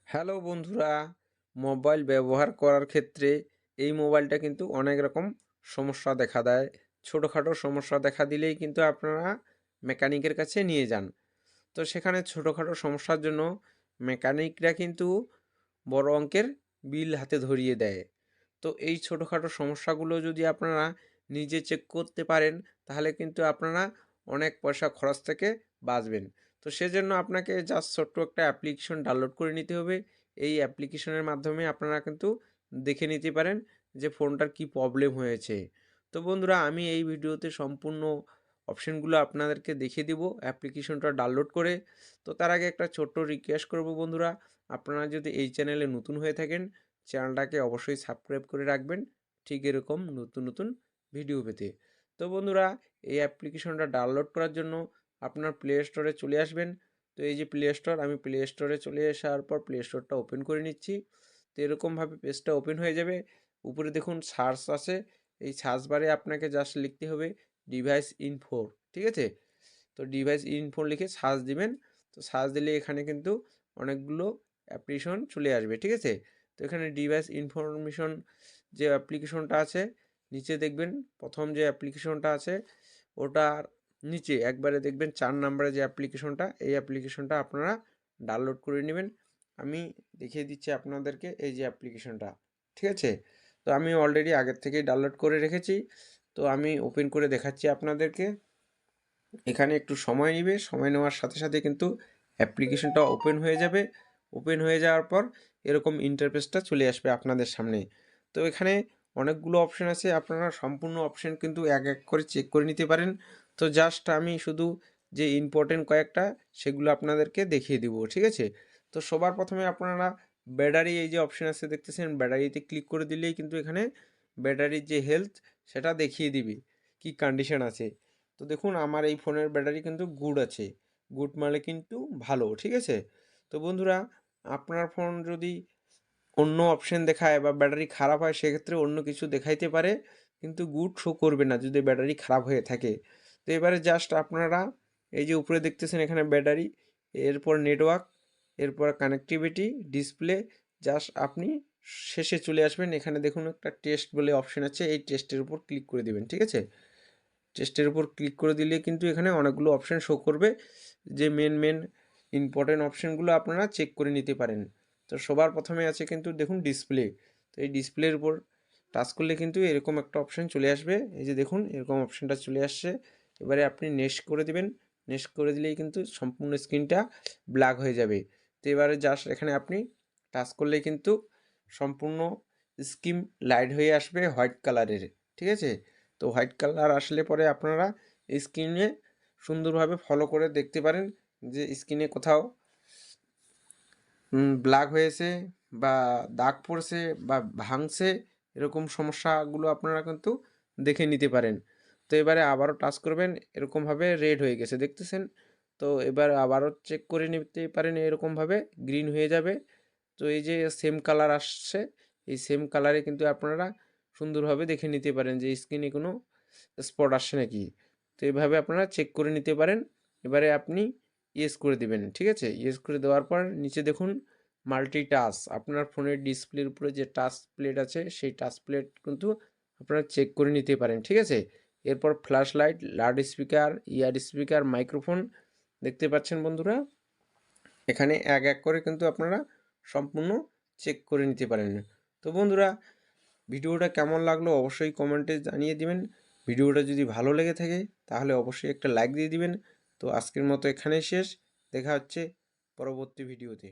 Hello বন্ধুরা, mobile ব্যবহার করার ক্ষেত্রে এই মোবাইলটা কিন্তু অনেক রকম সমস্যা দেখা দেয়। ছোটোখাটো সমস্যা দেখা দিলেই কিন্তু আপনারা মেকানিকের কাছে নিয়ে যান। তো সেখানে ছোটোখাটো সমস্যার জন্য মেকানিকরা কিন্তু বড় অঙ্কের বিল হাতে ধরিয়ে দেয়। তো এই ছোটোখাটো সমস্যাগুলো যদি আপনারা নিজে চেক করতে পারেন, তাহলে কিন্তু আপনারা অনেক পয়সা খরচ থেকে বাঁচবেন। তো সেজন্য আপনাকে জাস্ট ছোট্ট একটা অ্যাপ্লিকেশন ডাউনলোড করে নিতে হবে। এই অ্যাপ্লিকেশনের মাধ্যমে আপনারা কিন্তু দেখে নিতে পারেন যে ফোনটার কি প্রবলেম হয়েছে। তো বন্ধুরা, আমি এই ভিডিওতে সম্পূর্ণ অপশনগুলো আপনাদেরকে দেখিয়ে দিব অ্যাপ্লিকেশনটা ডাউনলোড করে। তো তার আগে একটা ছোট্ট রিকোয়েস্ট করব বন্ধুরা, আপনারা যদি এই চ্যানেলে নতুন হয়ে থাকেন, চ্যানেলটাকে অবশ্যই সাবস্ক্রাইব করে রাখবেন ঠিক এরকম নতুন নতুন ভিডিও পেতে। তো বন্ধুরা, এই অ্যাপ্লিকেশনটা ডাউনলোড করার জন্য আপনার প্লে স্টোরে চলে আসবেন। তো এই যে প্লে স্টোর, আমি প্লে স্টোরে চলে আসার পর প্লে স্টোরটা ওপেন করে নিচ্ছি। তো এরকমভাবে পেজটা ওপেন হয়ে যাবে। উপরে দেখুন সার্চ আছে, এই সার্চ বারে আপনাকে জাস্ট লিখতে হবে ডিভাইস ইনফো, ঠিক আছে? তো ডিভাইস ইনফো লিখে সার্চ দিবেন। তো সার্চ দিলে এখানে কিন্তু অনেকগুলো অ্যাপ্লিকেশন চলে আসবে, ঠিক আছে? তো এখানে ডিভাইস ইনফরমেশন যে অ্যাপ্লিকেশনটা আছে, নিচে দেখবেন প্রথম যে অ্যাপ্লিকেশনটা আছে ওটার নিচে একবারে দেখবেন 4 নম্বরে যে অ্যাপ্লিকেশনটা, এই অ্যাপ্লিকেশনটা আপনারা ডাউনলোড করে নেবেন। আমি দেখিয়ে দিচ্ছি আপনাদেরকে এই যে অ্যাপ্লিকেশনটা, ঠিক আছে? তো আমি অলরেডি আগের থেকেই ডাউনলোড করে রেখেছি। তো আমি ওপেন করে দেখাচ্ছি আপনাদেরকে। এখানে একটু সময় নেবে, সময় নেওয়ার সাথে সাথে কিন্তু অ্যাপ্লিকেশনটা ওপেন হয়ে যাবে। ওপেন হয়ে যাওয়ার পর এরকম ইন্টারফেসটা চলে আসবে আপনাদের সামনে। তো এখানে অনেকগুলো অপশান আছে, আপনারা সম্পূর্ণ অপশান কিন্তু এক এক করে চেক করে নিতে পারেন। তো জাস্ট আমি শুধু যে ইম্পর্টেন্ট কয়েকটা সেগুলো আপনাদেরকে দেখিয়ে দিব, ঠিক আছে? তো সবার প্রথমে আপনারা ব্যাটারি, এই যে অপশান আছে দেখতেছেন, ব্যাটারিতে ক্লিক করে দিলেই কিন্তু এখানে ব্যাটারির যে হেলথ সেটা দেখিয়ে দিবে কি কন্ডিশন আছে। তো দেখুন আমার এই ফোনের ব্যাটারি কিন্তু গুড আছে। গুড মানে কিন্তু ভালো, ঠিক আছে? তো বন্ধুরা, আপনার ফোন যদি অন্য অপশন দেখায় বা ব্যাটারি খারাপ হয়, সেক্ষেত্রে অন্য কিছু দেখাইতে পারে, কিন্তু গুড শো করবে না যদি ব্যাটারি খারাপ হয়ে থাকে। তো এবারে জাস্ট আপনারা এই যে উপরে দেখতেছেন এখানে ব্যাটারি, এরপর নেটওয়ার্ক, এরপর কানেক্টিভিটি, ডিসপ্লে, জাস্ট আপনি শেষে চলে আসবেন। এখানে দেখুন একটা টেস্ট বলে অপশন আছে, এই টেস্টের উপর ক্লিক করে দিবেন, ঠিক আছে? টেস্টের উপর ক্লিক করে দিলে কিন্তু এখানে অনেকগুলো অপশান শো করবে, যে মেন ইম্পর্টেন্ট অপশানগুলো আপনারা চেক করে নিতে পারেন। তো সবার প্রথমে আছে কিন্তু দেখুন ডিসপ্লে। তো এই ডিসপ্লের উপর টাচ করলে কিন্তু এরকম একটা অপশান চলে আসবে, এই যে দেখুন এরকম অপশানটা চলে আসছে। এবারে আপনি নেক্সট করে দেবেন। নেক্সট করে দিলেই কিন্তু সম্পূর্ণ স্ক্রিনটা ব্ল্যাক হয়ে যাবে। তো এবারে জাস্ট এখানে আপনি টাচ করলে কিন্তু সম্পূর্ণ স্ক্রিন লাইট হয়ে আসবে হোয়াইট কালারের, ঠিক আছে? তো হোয়াইট কালার আসলে পরে আপনারা স্ক্রিনে সুন্দরভাবে ফলো করে দেখতে পারেন যে স্ক্রিনে কোথাও ব্ল্যাক হয়েছে বা দাগ পড়ছে বা ভাঙছে, এরকম সমস্যাগুলো আপনারা কিন্তু দেখে নিতে পারেন। তো এবারে আবারও টাচ করবেন, এরকমভাবে রেড হয়ে গেছে দেখতেছেন। তো এবার আবারও চেক করে নিতে পারেন, এরকমভাবে গ্রিন হয়ে যাবে। তো এই যে সেম কালার আসছে, এই সেম কালারে কিন্তু আপনারা সুন্দরভাবে দেখে নিতে পারেন যে স্ক্রিনে কোনো স্পট আসছে নাকি। তো এইভাবে আপনারা চেক করে নিতে পারেন। এবারে আপনি ইয়েস করে দিবেন, ঠিক আছে? ইয়েস করে দেওয়ার পর নিচে দেখুন মাল্টি টাচ, আপনার ফোনের ডিসপ্লের উপরে যে টাচ প্লেট আছে সেই টাচ প্লেট কিন্তু আপনারা চেক করে নিতে পারেন, ঠিক আছে? এরপর ফ্ল্যাশ লাইট, লাউড স্পিকার, ইয়ার স্পিকার, মাইক্রোফোন দেখতে পাচ্ছেন বন্ধুরা। এখানে এক এক করে কিন্তু আপনারা সম্পূর্ণ চেক করে নিতে পারেন। তো বন্ধুরা, ভিডিওটা কেমন লাগলো অবশ্যই কমেন্টে জানিয়ে দিবেন। ভিডিওটা যদি ভালো লেগে থাকে তাহলে অবশ্যই একটা লাইক দিয়ে দিবেন। তো আজকের মতো এখানেই শেষ, দেখা হচ্ছে পরবর্তী ভিডিওতে।